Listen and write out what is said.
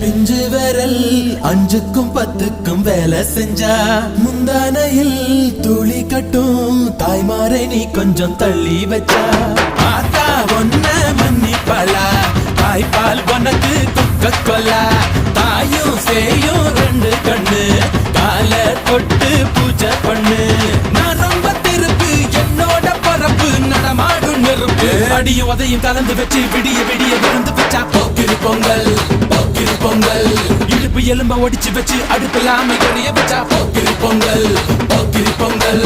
பிஞ்சு விரல் அஞ்சுக்கும் பத்துக்கும் வேலை செஞ்சா முந்தானையில் துளி கட்டும் தாய்மாரை நீ கொஞ்சம் தள்ளி வச்சா ஆத்தா ஒன்ன மன்னிப்பலா தாய்ப்பால் உனக்கு துக்க கொல்லா தாயும் சேயும் ரெண்டு கண்ணு கால தொட்டு பூஜை பண்ணு நான் ரொம்ப திருப்பு என்னோட பரப்பு நடமாடும் நெருப்பு அடியும் உதையும் கலந்து வச்சு விடிய விடிய விருந்து வச்சா போக்கிரு பொங்கல் போக்கிரு பொங்கல் இடுப்பு எலும்ப ஒடிச்சு வச்சு அடுப்பில்லாம எறிய வச்சா போக்கிரு பொங்கல் போக்கிரு பொங்கல்